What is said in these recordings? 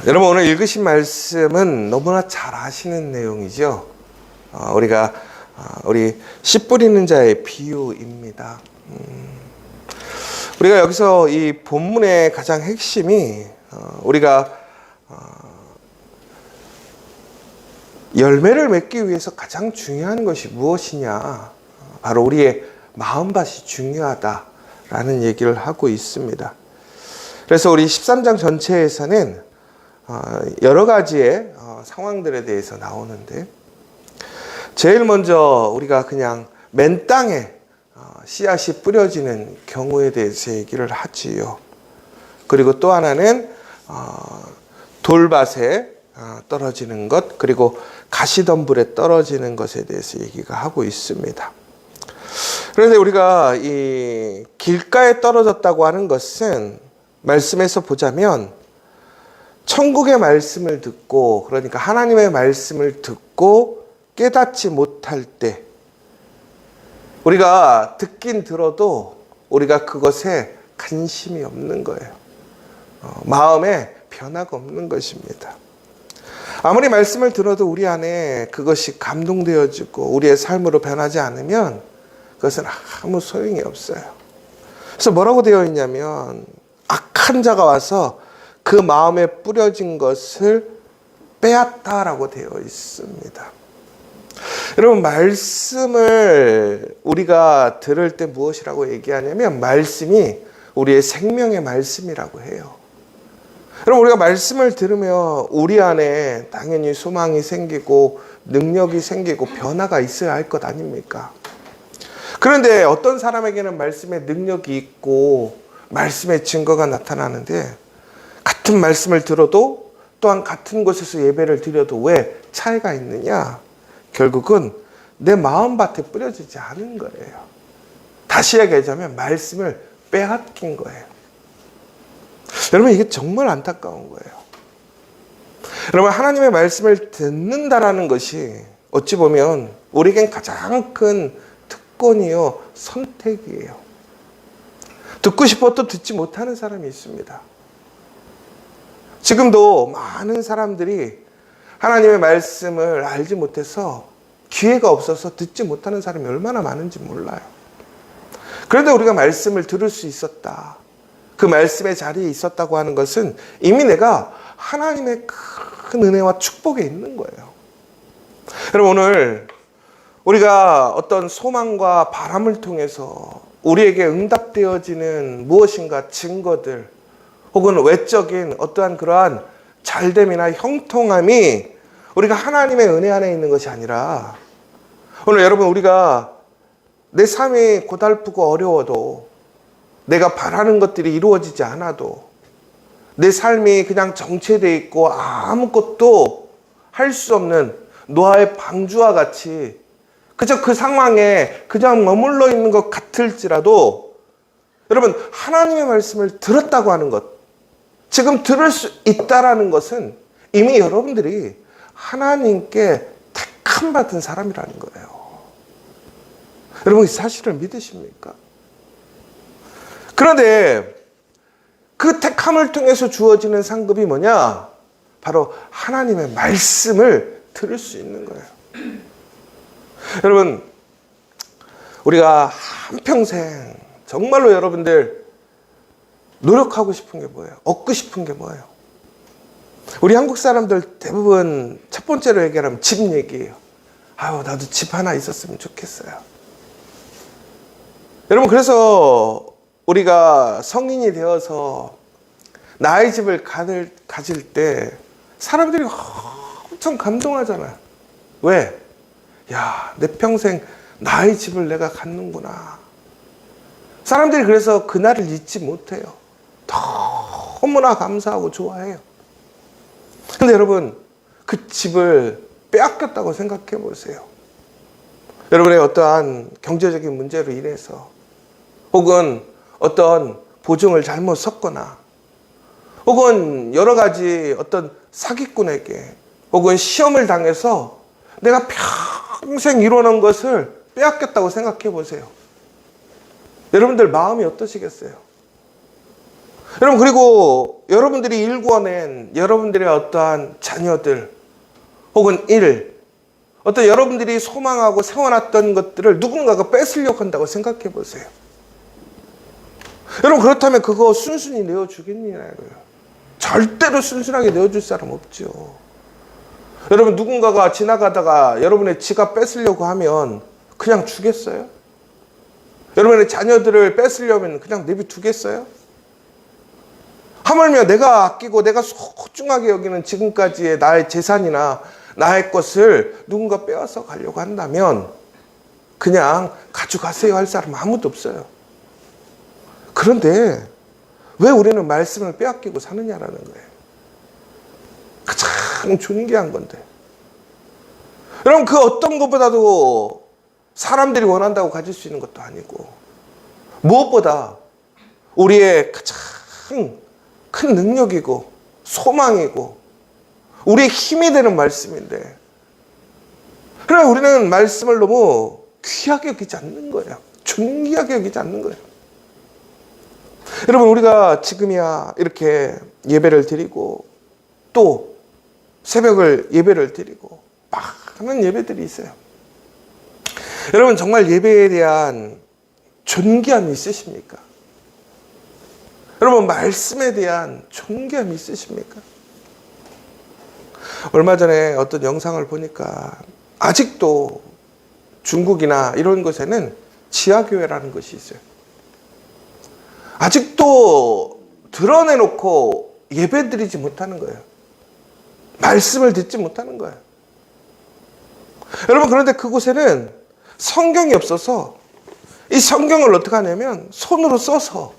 여러분 오늘 읽으신 말씀은 너무나 잘 아시는 내용이죠. 우리 씨 뿌리는 자의 비유입니다. 우리가 여기서 이 본문의 가장 핵심이 우리가 열매를 맺기 위해서 가장 중요한 것이 무엇이냐, 바로 우리의 마음밭이 중요하다라는 얘기를 하고 있습니다. 그래서 우리 13장 전체에서는 여러 가지의 상황들에 대해서 나오는데, 제일 먼저 우리가 그냥 맨 땅에 씨앗이 뿌려지는 경우에 대해서 얘기를 하지요. 그리고 또 하나는 돌밭에 떨어지는 것, 그리고 가시덤불에 떨어지는 것에 대해서 얘기가 하고 있습니다. 그런데 우리가 이 길가에 떨어졌다고 하는 것은 말씀에서 보자면 천국의 말씀을 듣고, 그러니까 하나님의 말씀을 듣고 깨닫지 못할 때, 우리가 듣긴 들어도 우리가 그것에 관심이 없는 거예요. 마음에 변화가 없는 것입니다. 아무리 말씀을 들어도 우리 안에 그것이 감동되어지고 우리의 삶으로 변하지 않으면 그것은 아무 소용이 없어요. 그래서 뭐라고 되어 있냐면, 악한 자가 와서 그 마음에 뿌려진 것을 빼앗다라고 되어 있습니다. 여러분, 말씀을 우리가 들을 때 무엇이라고 얘기하냐면, 말씀이 우리의 생명의 말씀이라고 해요. 여러분, 우리가 말씀을 들으면 우리 안에 당연히 소망이 생기고 능력이 생기고 변화가 있어야 할 것 아닙니까? 그런데 어떤 사람에게는 말씀의 능력이 있고 말씀의 증거가 나타나는데, 같은 말씀을 들어도 또한 같은 곳에서 예배를 드려도 왜 차이가 있느냐? 결국은 내 마음밭에 뿌려지지 않은 거예요. 다시 얘기하자면 말씀을 빼앗긴 거예요. 여러분, 이게 정말 안타까운 거예요. 여러분, 하나님의 말씀을 듣는다라는 것이 어찌 보면 우리에겐 가장 큰 특권이요, 선택이에요. 듣고 싶어도 듣지 못하는 사람이 있습니다. 지금도 많은 사람들이 하나님의 말씀을 알지 못해서 기회가 없어서 듣지 못하는 사람이 얼마나 많은지 몰라요. 그런데 우리가 말씀을 들을 수 있었다, 그 말씀의 자리에 있었다고 하는 것은 이미 내가 하나님의 큰 은혜와 축복에 있는 거예요. 여러분, 오늘 우리가 어떤 소망과 바람을 통해서 우리에게 응답되어지는 무엇인가 증거들, 혹은 외적인 어떠한 그러한 잘됨이나 형통함이 우리가 하나님의 은혜 안에 있는 것이 아니라, 오늘 여러분, 우리가 내 삶이 고달프고 어려워도, 내가 바라는 것들이 이루어지지 않아도, 내 삶이 그냥 정체되어 있고 아무것도 할 수 없는 노아의 방주와 같이 그저 그 상황에 그냥 머물러 있는 것 같을지라도, 여러분, 하나님의 말씀을 들었다고 하는 것, 지금 들을 수 있다라는 것은 이미 여러분들이 하나님께 택함 받은 사람이라는 거예요. 여러분, 이 사실을 믿으십니까? 그런데 그 택함을 통해서 주어지는 상급이 뭐냐? 바로 하나님의 말씀을 들을 수 있는 거예요. 여러분, 우리가 한평생 정말로 여러분들 노력하고 싶은 게 뭐예요? 얻고 싶은 게 뭐예요? 우리 한국 사람들 대부분 첫 번째로 얘기하면 집 얘기예요. 아유, 나도 집 하나 있었으면 좋겠어요. 여러분, 그래서 우리가 성인이 되어서 나의 집을 가질 때 사람들이 엄청 감동하잖아요. 왜? 야, 내 평생 나의 집을 내가 갖는구나. 사람들이 그래서 그날을 잊지 못해요. 너무나 감사하고 좋아해요. 근데 여러분, 그 집을 빼앗겼다고 생각해 보세요. 여러분의 어떠한 경제적인 문제로 인해서, 혹은 어떤 보증을 잘못 섰거나, 혹은 여러 가지 어떤 사기꾼에게, 혹은 시험을 당해서 내가 평생 이뤄놓은 것을 빼앗겼다고 생각해 보세요. 여러분들 마음이 어떠시겠어요? 여러분, 그리고 여러분들이 일궈낸 여러분들의 어떠한 자녀들 혹은 어떤 여러분들이 소망하고 세워놨던 것들을 누군가가 뺏으려고 한다고 생각해 보세요. 여러분, 그렇다면 그거 순순히 내어주겠냐고요. 절대로 순순하게 내어줄 사람 없죠. 여러분, 누군가가 지나가다가 여러분의 지갑 뺏으려고 하면 그냥 주겠어요? 여러분의 자녀들을 뺏으려면 그냥 내비두겠어요? 하물며 내가 아끼고 내가 소중하게 여기는 지금까지의 나의 재산이나 나의 것을 누군가 빼앗아 가려고 한다면 그냥 가져가세요 할 사람 아무도 없어요. 그런데 왜 우리는 말씀을 빼앗기고 사느냐라는 거예요. 가장 존귀한 건데. 여러분, 그 어떤 것보다도 사람들이 원한다고 가질 수 있는 것도 아니고, 무엇보다 우리의 가장 큰 능력이고 소망이고 우리의 힘이 되는 말씀인데, 그러나 우리는 말씀을 너무 귀하게 여기지 않는 거예요. 존귀하게 여기지 않는 거예요. 여러분, 우리가 지금이야 이렇게 예배를 드리고 또 새벽을 예배를 드리고 많은 예배들이 있어요. 여러분, 정말 예배에 대한 존귀함이 있으십니까? 여러분, 말씀에 대한 존귀함이 있으십니까? 얼마 전에 어떤 영상을 보니까 아직도 중국이나 이런 곳에는 지하교회라는 것이 있어요. 아직도 드러내놓고 예배드리지 못하는 거예요. 말씀을 듣지 못하는 거예요. 여러분, 그런데 그곳에는 성경이 없어서 이 성경을 어떻게 하냐면 손으로 써서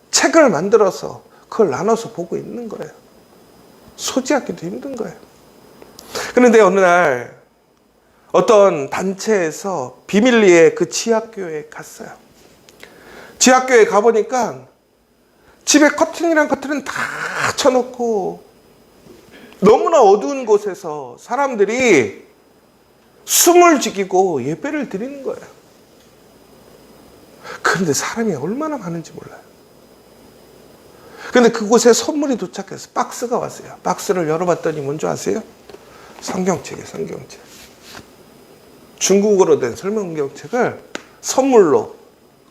책을 만들어서 그걸 나눠서 보고 있는 거예요. 소지하기도 힘든 거예요. 그런데 어느 날 어떤 단체에서 비밀리에 그 지하교회에 갔어요. 지하교회에 가보니까 집에 커튼이란 커튼은 다 쳐놓고 너무나 어두운 곳에서 사람들이 숨을 죽이고 예배를 드리는 거예요. 그런데 사람이 얼마나 많은지 몰라요. 근데 그곳에 선물이 도착해서 박스가 왔어요. 박스를 열어봤더니 뭔지 아세요? 성경책이에요, 성경책. 중국어로 된 설명경책을 선물로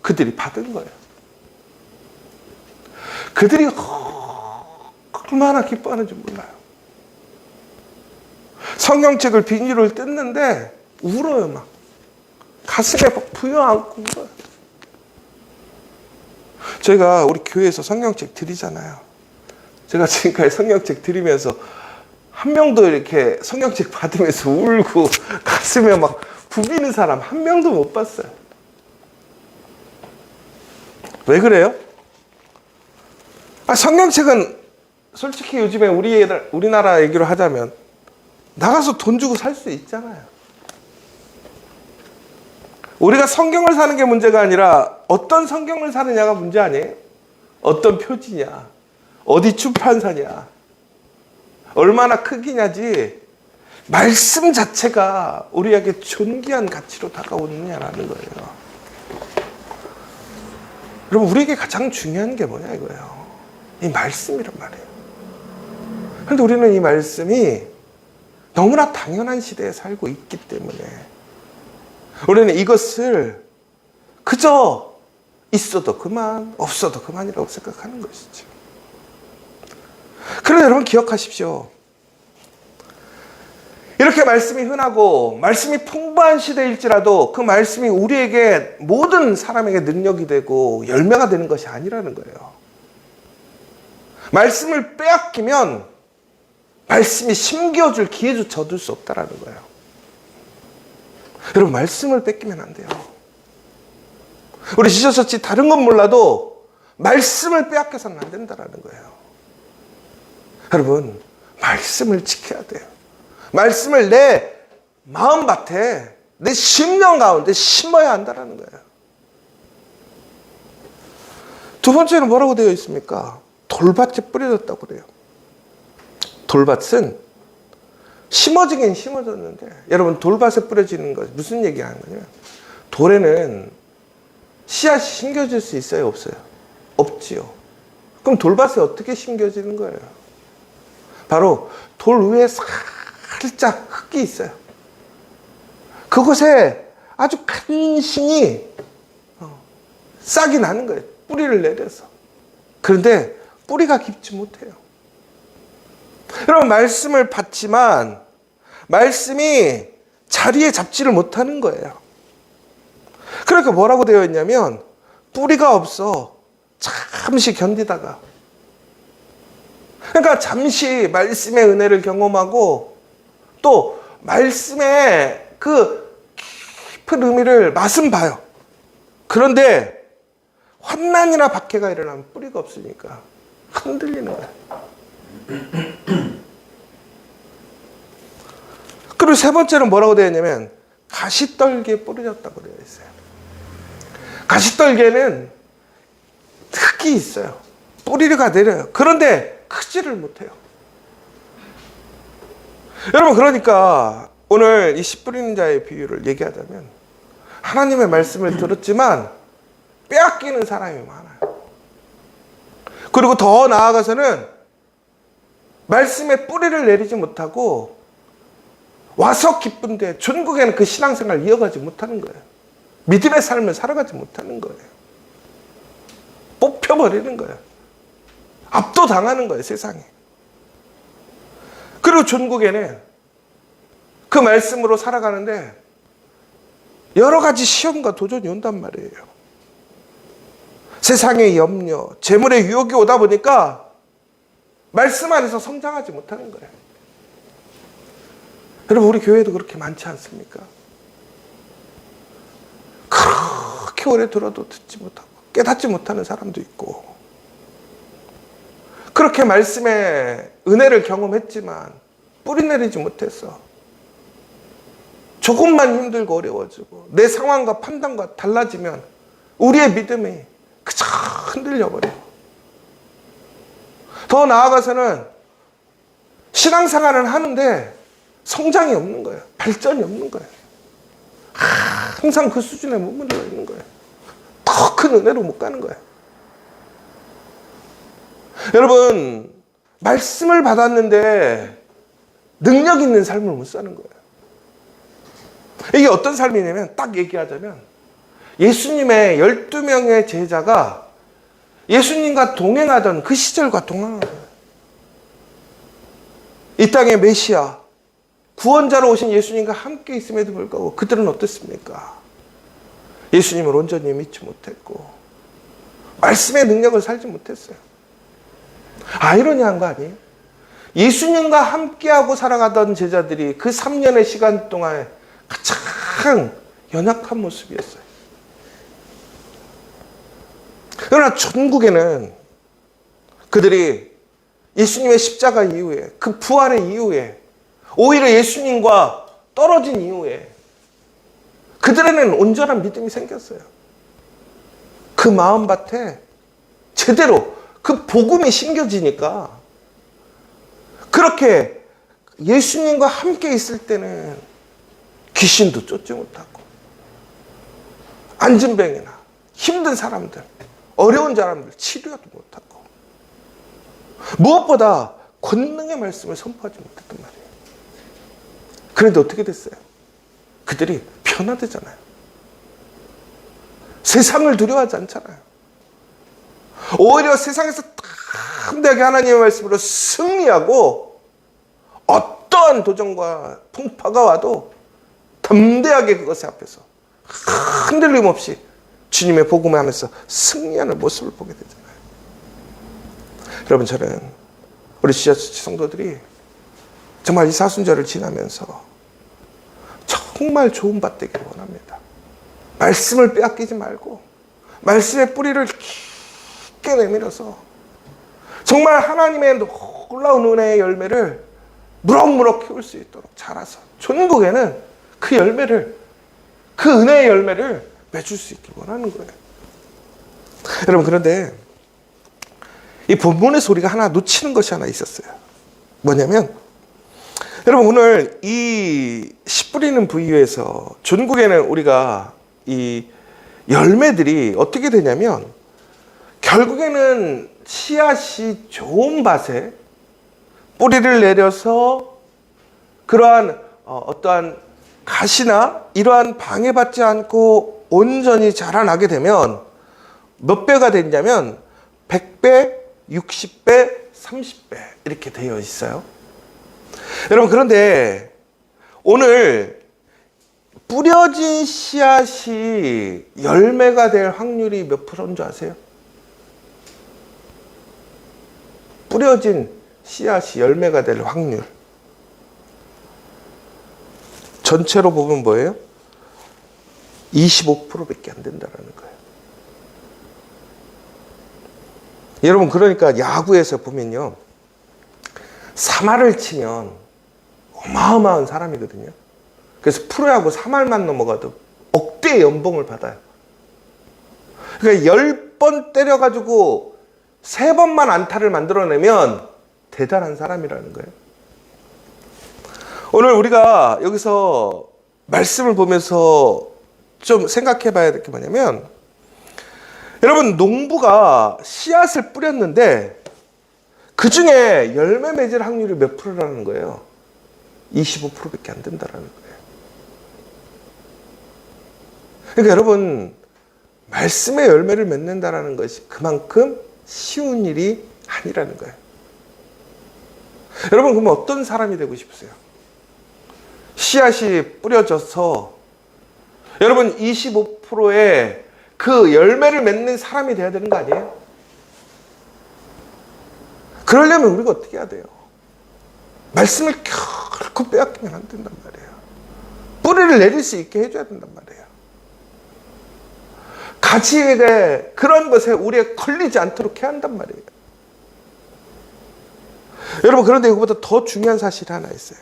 그들이 받은 거예요. 그들이 얼마나 기뻐하는지 몰라요. 성경책을 비닐을 뜯는데 울어요, 막. 가슴에 막 부여안고 울어요. 저희가 우리 교회에서 성경책 드리잖아요. 제가 지금까지 성경책 드리면서 한 명도 이렇게 성경책 받으면서 울고 가슴에 막 부비는 사람 한 명도 못 봤어요. 왜 그래요? 성경책은 솔직히 요즘에 우리나라 얘기로 하자면 나가서 돈 주고 살 수 있잖아요. 우리가 성경을 사는 게 문제가 아니라 어떤 성경을 사느냐가 문제 아니에요? 어떤 표지냐, 어디 출판사냐, 얼마나 크기냐지 말씀 자체가 우리에게 존귀한 가치로 다가오느냐라는 거예요. 여러분, 우리에게 가장 중요한 게 뭐냐 이거예요. 이 말씀이란 말이에요. 그런데 우리는 이 말씀이 너무나 당연한 시대에 살고 있기 때문에 우리는 이것을 그저 있어도 그만, 없어도 그만이라고 생각하는 것이죠. 그런데 여러분, 기억하십시오. 이렇게 말씀이 흔하고 말씀이 풍부한 시대일지라도 그 말씀이 우리에게 모든 사람에게 능력이 되고 열매가 되는 것이 아니라는 거예요. 말씀을 빼앗기면 말씀이 심겨줄 기회조차 얻을 수 없다라는 거예요. 여러분, 말씀을 뺏기면 안 돼요. 우리 지저처치 다른 건 몰라도 말씀을 빼앗겨서는 안 된다라는 거예요. 여러분, 말씀을 지켜야 돼요. 말씀을 내 마음밭에, 내 심령 가운데 심어야 한다라는 거예요. 두 번째는 뭐라고 되어 있습니까? 돌밭에 뿌려졌다고 그래요. 돌밭은 심어지긴 심어졌는데, 여러분, 돌밭에 뿌려지는 것 무슨 얘기하는 거냐면, 돌에는 씨앗이 심겨질 수 있어요, 없어요? 없지요. 그럼 돌밭에 어떻게 심겨지는 거예요? 바로 돌 위에 살짝 흙이 있어요. 그곳에 아주 간신히 싹이 나는 거예요. 뿌리를 내려서. 그런데 뿌리가 깊지 못해요. 여러분, 말씀을 받지만 말씀이 자리에 잡지를 못하는 거예요. 그러니까 뭐라고 되어 있냐면 뿌리가 없어 잠시 견디다가, 그러니까 잠시 말씀의 은혜를 경험하고 또 말씀의 그 깊은 의미를 맛은 봐요. 그런데 환난이나 박해가 일어나면 뿌리가 없으니까 흔들리는 거예요. 그리고 세 번째는 뭐라고 되어 있냐면 가시떨기에 뿌려졌다고 되어 있어요. 가시떨기에는 흙이 있어요. 뿌리가 내려요. 그런데 크지를 못해요. 여러분, 그러니까 오늘 이 씨 뿌리는 자의 비유를 얘기하자면 하나님의 말씀을 들었지만 빼앗기는 사람이 많아요. 그리고 더 나아가서는 말씀에 뿌리를 내리지 못하고 와서 기쁜데 전국에는 그 신앙생활을 이어가지 못하는 거예요. 믿음의 삶을 살아가지 못하는 거예요. 뽑혀버리는 거예요. 압도당하는 거예요, 세상에. 그리고 전국에는 그 말씀으로 살아가는데 여러 가지 시험과 도전이 온단 말이에요. 세상의 염려, 재물의 유혹이 오다 보니까 말씀 안에서 성장하지 못하는 거예요. 여러분, 우리 교회도 그렇게 많지 않습니까? 그렇게 오래 들어도 듣지 못하고 깨닫지 못하는 사람도 있고, 그렇게 말씀의 은혜를 경험했지만 뿌리 내리지 못했어. 조금만 힘들고 어려워지고 내 상황과 판단과 달라지면 우리의 믿음이 그저 흔들려버려요. 더 나아가서는 신앙생활을 하는데 성장이 없는 거예요. 발전이 없는 거예요. 항상 그 수준에 머물러 있는 거예요. 더 큰 은혜로 못 가는 거예요. 여러분, 말씀을 받았는데 능력 있는 삶을 못 사는 거예요. 이게 어떤 삶이냐면 딱 얘기하자면 예수님의 12명의 제자가 예수님과 동행하던 그 시절과 동행하는 거예요. 이 땅의 메시아, 구원자로 오신 예수님과 함께 있음에도 불구하고 그들은 어떻습니까? 예수님을 온전히 믿지 못했고 말씀의 능력을 살지 못했어요. 아이러니한 거 아니에요? 예수님과 함께하고 살아가던 제자들이 그 3년의 시간 동안에 가장 연약한 모습이었어요. 그러나 전국에는 그들이 예수님의 십자가 이후에, 그 부활의 이후에, 오히려 예수님과 떨어진 이후에 그들에는 온전한 믿음이 생겼어요. 그 마음밭에 제대로 그 복음이 심겨지니까 그렇게 예수님과 함께 있을 때는 귀신도 쫓지 못하고 안진병이나 힘든 사람들, 어려운 사람들 치료도 못하고 무엇보다 권능의 말씀을 선포하지 못했단 말이에요. 그런데 어떻게 됐어요? 그들이 변화되잖아요. 세상을 두려워하지 않잖아요. 오히려 세상에서 담대하게 하나님의 말씀으로 승리하고 어떠한 도전과 풍파가 와도 담대하게 그것에 앞에서 흔들림 없이 주님의 복음을 하면서 승리하는 모습을 보게 되잖아요. 여러분, 저는 우리 지하철 성도들이 정말 이 사순절을 지나면서 정말 좋은 밭 되기를 원합니다. 말씀을 빼앗기지 말고 말씀의 뿌리를 깊게 내밀어서 정말 하나님의 놀라운 은혜의 열매를 무럭무럭 키울 수 있도록 자라서 전국에는 그 열매를, 그 은혜의 열매를 맺을 수 있길 원하는 거예요. 여러분, 그런데 이 본문의 소리가 하나 놓치는 것이 하나 있었어요. 뭐냐면, 여러분, 오늘 이 씨 뿌리는 부위에서 전국에는 우리가 이 열매들이 어떻게 되냐면 결국에는 씨앗이 좋은 밭에 뿌리를 내려서 그러한 어떠한 가시나 이러한 방해받지 않고 온전히 자라나게 되면 몇 배가 되냐면 100배, 60배, 30배 이렇게 되어 있어요. 여러분, 그런데 오늘 뿌려진 씨앗이 열매가 될 확률이 몇 프로인 줄 아세요? 뿌려진 씨앗이 열매가 될 확률. 전체로 보면 뭐예요? 25%밖에 안 된다는 거예요. 여러분, 그러니까 야구에서 보면요, 3할을 치면 어마어마한 사람이거든요. 그래서 프로야구 3할만 넘어가도 억대의 연봉을 받아요. 그러니까 10번 때려가지고 3번만 안타를 만들어내면 대단한 사람이라는 거예요. 오늘 우리가 여기서 말씀을 보면서 좀 생각해 봐야 될 게 뭐냐면, 여러분, 농부가 씨앗을 뿌렸는데 그 중에 열매 맺을 확률이 몇 프로라는 거예요? 25%밖에 안 된다라는 거예요. 그러니까 여러분, 말씀의 열매를 맺는다라는 것이 그만큼 쉬운 일이 아니라는 거예요. 여러분, 그러면 어떤 사람이 되고 싶으세요? 씨앗이 뿌려져서 여러분 25%의 그 열매를 맺는 사람이 돼야 되는 거 아니에요? 그러려면 우리가 어떻게 해야 돼요? 말씀을 결코 빼앗기면 안 된단 말이에요. 뿌리를 내릴 수 있게 해줘야 된단 말이에요. 가지에 그런 것에 우리가 걸리지 않도록 해야 한단 말이에요. 여러분, 그런데 이거보다 더 중요한 사실이 하나 있어요.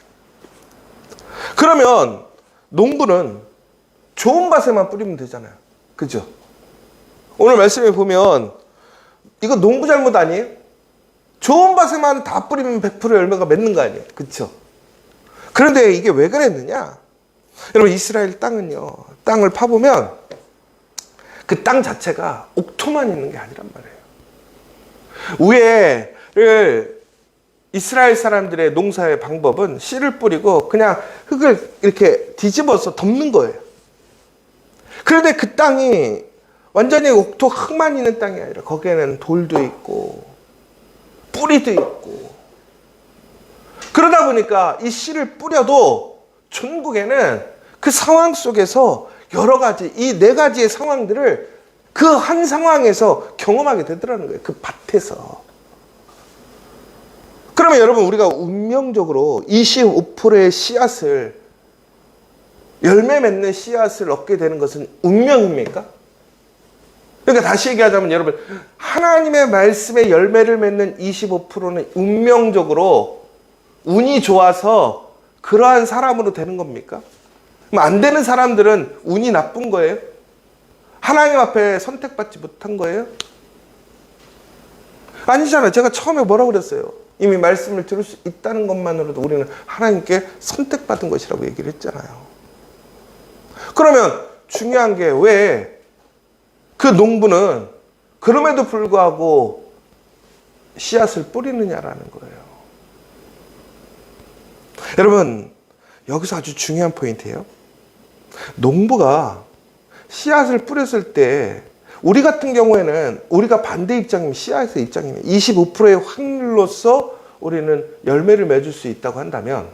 그러면 농부는 좋은 밭에만 뿌리면 되잖아요. 그죠? 오늘 말씀에 보면 이거 농부 잘못 아니에요? 좋은 밭에만 다 뿌리면 100% 열매가 맺는 거 아니에요? 그렇죠? 그런데 이게 왜 그랬느냐? 여러분, 이스라엘 땅은요, 땅을 파보면 그 땅 자체가 옥토만 있는 게 아니란 말이에요. 우에를 이스라엘 사람들의 농사의 방법은 씨를 뿌리고 그냥 흙을 이렇게 뒤집어서 덮는 거예요. 그런데 그 땅이 완전히 옥토 흙만 있는 땅이 아니라 거기에는 돌도 있고 뿌리도 있고, 그러다 보니까 이 씨를 뿌려도 전국에는 그 상황 속에서 여러 가지, 이 4가지의 상황들을 그 한 상황에서 경험하게 되더라는 거예요. 그 밭에서. 그러면 여러분, 우리가 운명적으로 25%의 씨앗을, 열매 맺는 씨앗을 얻게 되는 것은 운명입니까? 그러니까 다시 얘기하자면 여러분, 하나님의 말씀에 열매를 맺는 25%는 운명적으로 운이 좋아서 그러한 사람으로 되는 겁니까? 그럼 안 되는 사람들은 운이 나쁜 거예요? 하나님 앞에 선택받지 못한 거예요? 아니잖아요. 제가 처음에 뭐라고 그랬어요? 이미 말씀을 들을 수 있다는 것만으로도 우리는 하나님께 선택받은 것이라고 얘기를 했잖아요. 그러면 중요한 게 왜 그 농부는 그럼에도 불구하고 씨앗을 뿌리느냐라는 거예요. 여러분, 여기서 아주 중요한 포인트예요. 농부가 씨앗을 뿌렸을 때 우리 같은 경우에는 우리가 반대 입장이면, 씨앗의 입장이면 25%의 확률로서 우리는 열매를 맺을 수 있다고 한다면,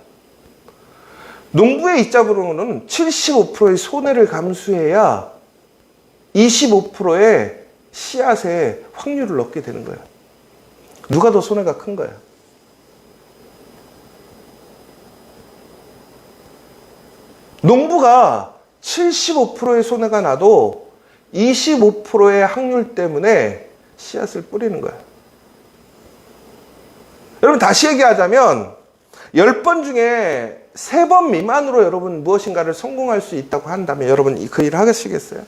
농부의 입장으로는 75%의 손해를 감수해야 25%의 씨앗의 확률을 얻게 되는 거예요. 누가 더 손해가 큰 거예요? 농부가 75%의 손해가 나도 25%의 확률 때문에 씨앗을 뿌리는 거예요. 여러분, 다시 얘기하자면 10번 중에 3번 미만으로 여러분 무엇인가를 성공할 수 있다고 한다면 여러분 그 일을 하시겠어요?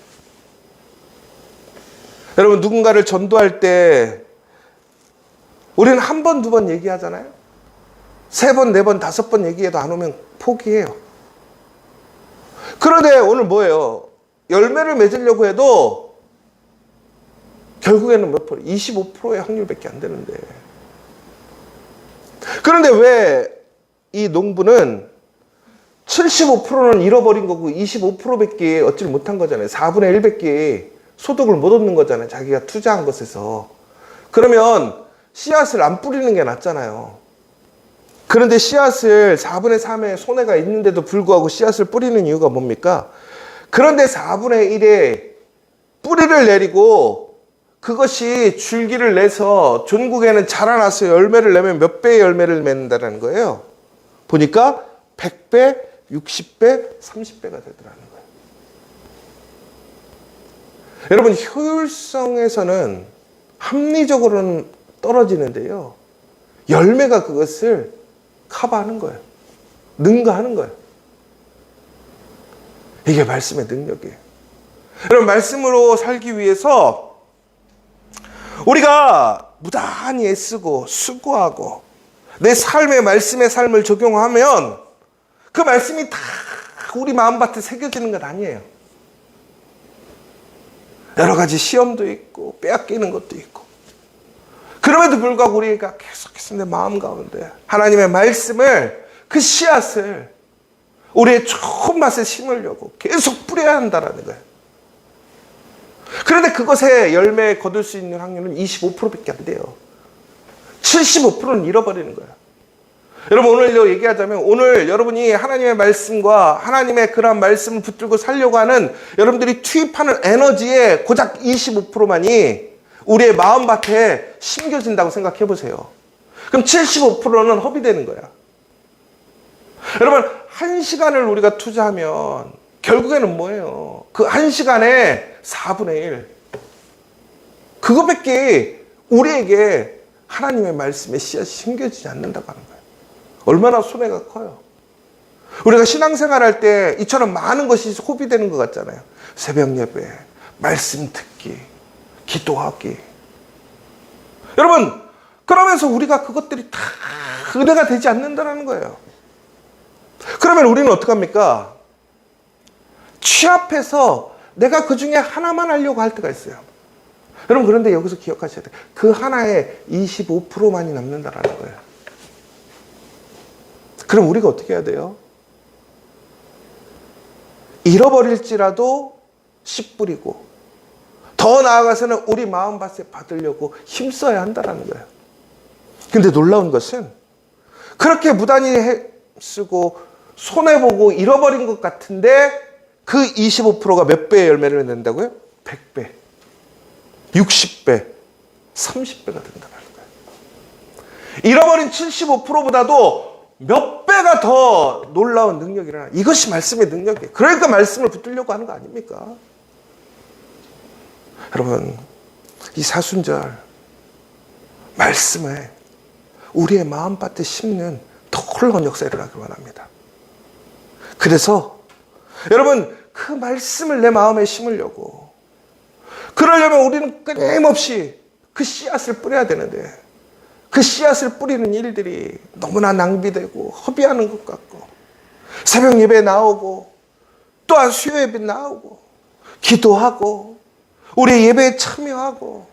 여러분, 누군가를 전도할 때 우리는 1번, 2번 얘기하잖아요. 3번, 4번, 5번 얘기해도 안 오면 포기해요. 그런데 오늘 뭐예요? 열매를 맺으려고 해도 결국에는 몇 프로? 25%의 확률밖에 안 되는데. 그런데 왜 이 농부는 75%는 잃어버린 거고 25%밖에 얻지 못한 거잖아요. 4분의 1밖에 소득을 못 얻는 거잖아요. 자기가 투자한 것에서. 그러면 씨앗을 안 뿌리는 게 낫잖아요. 그런데 씨앗을 4분의 3의 손해가 있는데도 불구하고 씨앗을 뿌리는 이유가 뭡니까? 그런데 4분의 1의 뿌리를 내리고 그것이 줄기를 내서 전국에는 자라나서 열매를 내면 몇 배의 열매를 맺는다는 거예요. 보니까 100배, 60배, 30배가 되더라는 거예요. 여러분, 효율성에서는 합리적으로는 떨어지는데요. 열매가 그것을 커버하는 거예요. 능가하는 거예요. 이게 말씀의 능력이에요. 여러분, 말씀으로 살기 위해서 우리가 무단히 애쓰고 수고하고 내 삶에 말씀의 삶을 적용하면 그 말씀이 다 우리 마음밭에 새겨지는 건 아니에요. 여러 가지 시험도 있고 빼앗기는 것도 있고, 그럼에도 불구하고 우리가 계속해서 내 마음 가운데 하나님의 말씀을, 그 씨앗을 우리의 좋은 맛에 심으려고 계속 뿌려야 한다는 거예요. 그런데 그것에 열매 거둘 수 있는 확률은 25%밖에 안 돼요. 75%는 잃어버리는 거예요. 여러분, 오늘로 얘기하자면, 오늘 여러분이 하나님의 말씀과 하나님의 그런 말씀을 붙들고 살려고 하는 여러분들이 투입하는 에너지의 고작 25%만이 우리의 마음밭에 심겨진다고 생각해 보세요. 그럼 75%는 허비되는 거야. 여러분, 1시간을 우리가 투자하면 결국에는 뭐예요? 그 1시간에 4분의 1. 그거밖에 우리에게 하나님의 말씀에 씨앗이 심겨지지 않는다고 하는 거예요. 얼마나 손해가 커요. 우리가 신앙생활 할 때 이처럼 많은 것이 소비되는 것 같잖아요. 새벽 예배, 말씀 듣기, 기도하기. 여러분, 그러면서 우리가 그것들이 다 은혜가 되지 않는다는 거예요. 그러면 우리는 어떻게 합니까? 취합해서 내가 그 중에 하나만 하려고 할 때가 있어요. 여러분, 그런데 여기서 기억하셔야 돼요. 그 하나에 25%만이 남는다는 거예요. 그럼 우리가 어떻게 해야 돼요? 잃어버릴지라도 씨 뿌리고, 더 나아가서는 우리 마음밭에 받으려고 힘써야 한다는 거예요. 근데 놀라운 것은 그렇게 무단히 쓰고 손해보고 잃어버린 것 같은데 그 25%가 몇 배의 열매를 낸다고요? 100배, 60배, 30배가 된다는 거예요. 잃어버린 75%보다도 몇 배가 더 놀라운 능력이라, 이것이 말씀의 능력이에요. 그러니까 말씀을 붙들려고 하는 거 아닙니까? 여러분, 이 사순절 말씀에 우리의 마음밭에 심는 더 놀라운 역사가 일어나길 원합니다. 그래서 여러분, 그 말씀을 내 마음에 심으려고, 그러려면 우리는 끊임없이 그 씨앗을 뿌려야 되는데, 그 씨앗을 뿌리는 일들이 너무나 낭비되고 허비하는 것 같고, 새벽 예배 나오고 또한 수요 예배 나오고 기도하고 우리 예배에 참여하고,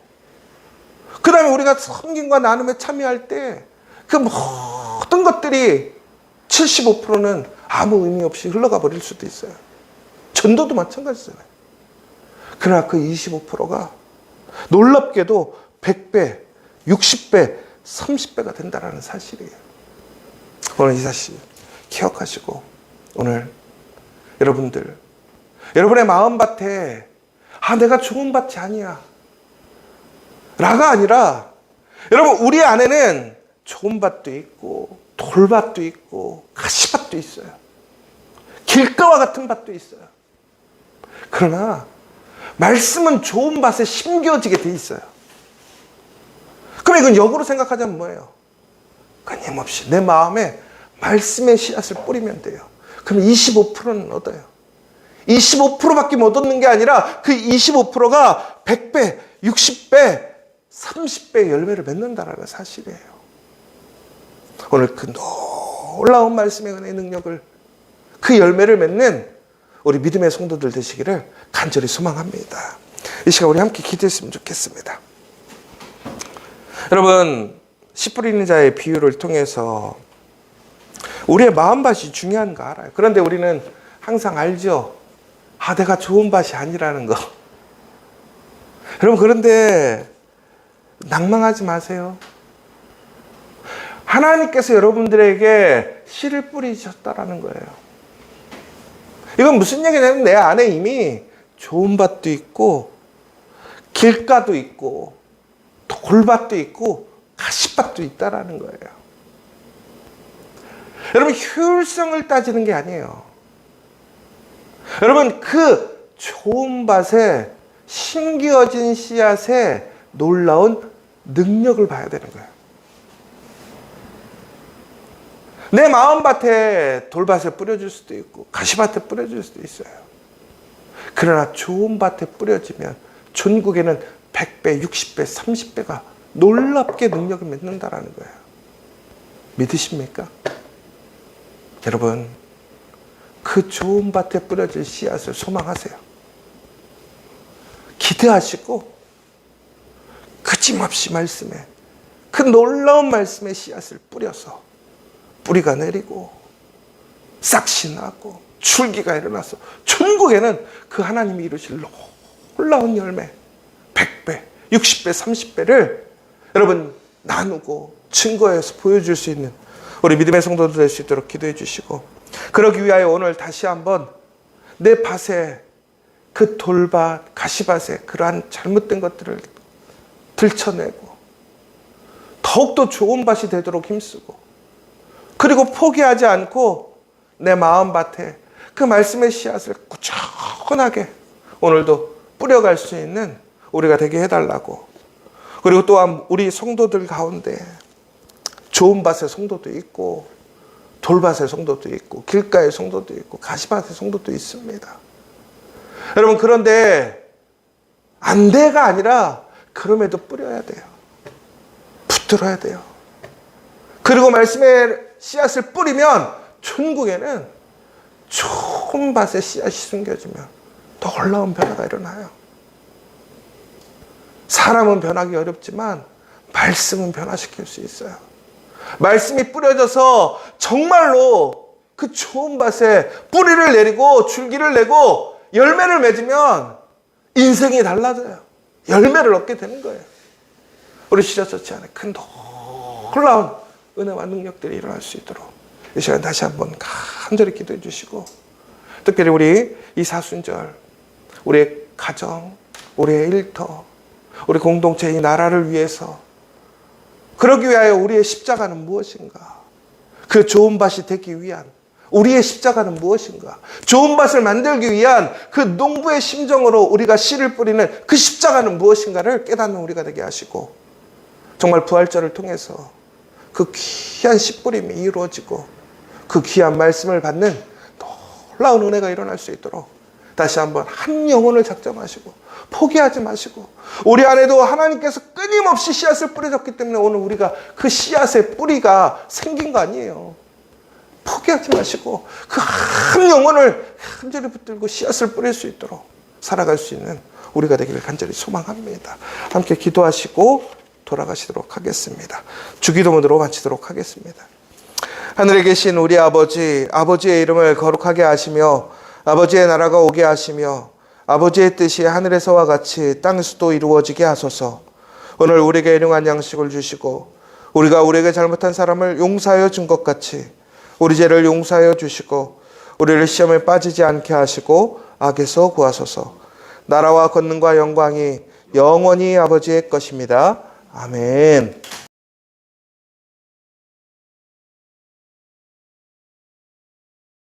그 다음에 우리가 섬김과 나눔에 참여할 때 그 모든 것들이 75%는 아무 의미 없이 흘러가 버릴 수도 있어요. 전도도 마찬가지잖아요. 그러나 그 25%가 놀랍게도 100배, 60배, 30배가 된다는 사실이에요. 오늘 이 사실 기억하시고, 오늘 여러분들, 여러분의 마음밭에 내가 좋은 밭이 아니야 라가 아니라, 여러분, 우리 안에는 좋은 밭도 있고 돌밭도 있고 가시밭도 있어요. 길가와 같은 밭도 있어요. 그러나 말씀은 좋은 밭에 심겨지게 돼 있어요. 그럼 이건 역으로 생각하자면 뭐예요? 끊임없이 내 마음에 말씀의 씨앗을 뿌리면 돼요. 그럼 25%는 얻어요. 25%밖에 못 얻는 게 아니라 그 25%가 100배, 60배, 30배의 열매를 맺는다라는 사실이에요. 오늘 그 놀라운 말씀의 은혜의 능력을, 그 열매를 맺는 우리 믿음의 성도들 되시기를 간절히 소망합니다. 이 시간 우리 함께 기도했으면 좋겠습니다. 여러분, 씨 뿌리는 자의 비유를 통해서 우리의 마음밭이 중요한 거 알아요. 그런데 우리는 항상 알죠. 내가 좋은 밭이 아니라는 거. 여러분, 그런데 낭망하지 마세요. 하나님께서 여러분들에게 씨를 뿌리셨다라는 거예요. 이건 무슨 얘기냐면 내 안에 이미 좋은 밭도 있고 길가도 있고 돌밭도 있고 가시밭도 있다라는 거예요. 여러분, 효율성을 따지는 게 아니에요. 여러분, 그 좋은 밭에 심겨진 씨앗에 놀라운 능력을 봐야 되는 거예요. 내 마음밭에 돌밭에 뿌려줄 수도 있고 가시밭에 뿌려줄 수도 있어요. 그러나 좋은 밭에 뿌려지면 전국에는 100배, 60배, 30배가 놀랍게 능력을 맺는다라는 거예요. 믿으십니까? 여러분, 그 좋은 밭에 뿌려질 씨앗을 소망하세요. 기대하시고 거침없이 말씀에, 그 놀라운 말씀의 씨앗을 뿌려서 뿌리가 내리고 싹이 나고 줄기가 일어나서 천국에는 그 하나님이 이루실 놀라운 열매 100배, 60배, 30배를 여러분 나누고 증거해서 보여줄 수 있는 우리 믿음의 성도들 될 수 있도록 기도해 주시고, 그러기 위하여 오늘 다시 한번 내 밭에, 그 돌밭, 가시밭에 그러한 잘못된 것들을 들춰내고 더욱더 좋은 밭이 되도록 힘쓰고, 그리고 포기하지 않고 내 마음밭에 그 말씀의 씨앗을 꾸준하게 오늘도 뿌려갈 수 있는 우리가 되게 해달라고. 그리고 또한 우리 성도들 가운데 좋은 밭의 성도도 있고 돌밭의 성도도 있고 길가의 성도도 있고 가시밭의 성도도 있습니다. 여러분, 그런데 안 돼가 아니라 그럼에도 뿌려야 돼요. 붙들어야 돼요. 그리고 말씀의 씨앗을 뿌리면 천국에는 좋은 밭에 씨앗이 숨겨지면 놀라운 변화가 일어나요. 사람은 변하기 어렵지만 말씀은 변화시킬 수 있어요. 말씀이 뿌려져서 정말로 그 좋은 밭에 뿌리를 내리고 줄기를 내고 열매를 맺으면 인생이 달라져요. 열매를 얻게 되는 거예요. 우리 시저처치 안에 큰 놀라운 은혜와 능력들이 일어날 수 있도록 이 시간 다시 한번 간절히 기도해 주시고, 특별히 우리 이 사순절, 우리의 가정, 우리의 일터, 우리 공동체, 이 나라를 위해서, 그러기 위하여 우리의 십자가는 무엇인가? 그 좋은 밭이 되기 위한 우리의 십자가는 무엇인가? 좋은 밭을 만들기 위한 그 농부의 심정으로 우리가 씨를 뿌리는 그 십자가는 무엇인가를 깨닫는 우리가 되게 하시고, 정말 부활절을 통해서 그 귀한 씨 뿌림이 이루어지고 그 귀한 말씀을 받는 놀라운 은혜가 일어날 수 있도록 다시 한번 한 영혼을 작정하시고 포기하지 마시고, 우리 안에도 하나님께서 끊임없이 씨앗을 뿌려줬기 때문에 오늘 우리가 그 씨앗의 뿌리가 생긴 거 아니에요. 포기하지 마시고 그 한 영혼을 간절히 붙들고 씨앗을 뿌릴 수 있도록 살아갈 수 있는 우리가 되기를 간절히 소망합니다. 함께 기도하시고 돌아가시도록 하겠습니다. 주기도문으로 마치도록 하겠습니다. 하늘에 계신 우리 아버지, 아버지의 이름을 거룩하게 하시며 아버지의 나라가 오게 하시며 아버지의 뜻이 하늘에서와 같이 땅에서도 이루어지게 하소서. 오늘 우리에게 일용할 양식을 주시고 우리가 우리에게 잘못한 사람을 용서하여 준 것 같이 우리 죄를 용서하여 주시고 우리를 시험에 빠지지 않게 하시고 악에서 구하소서. 나라와 권능과 영광이 영원히 아버지의 것입니다. 아멘.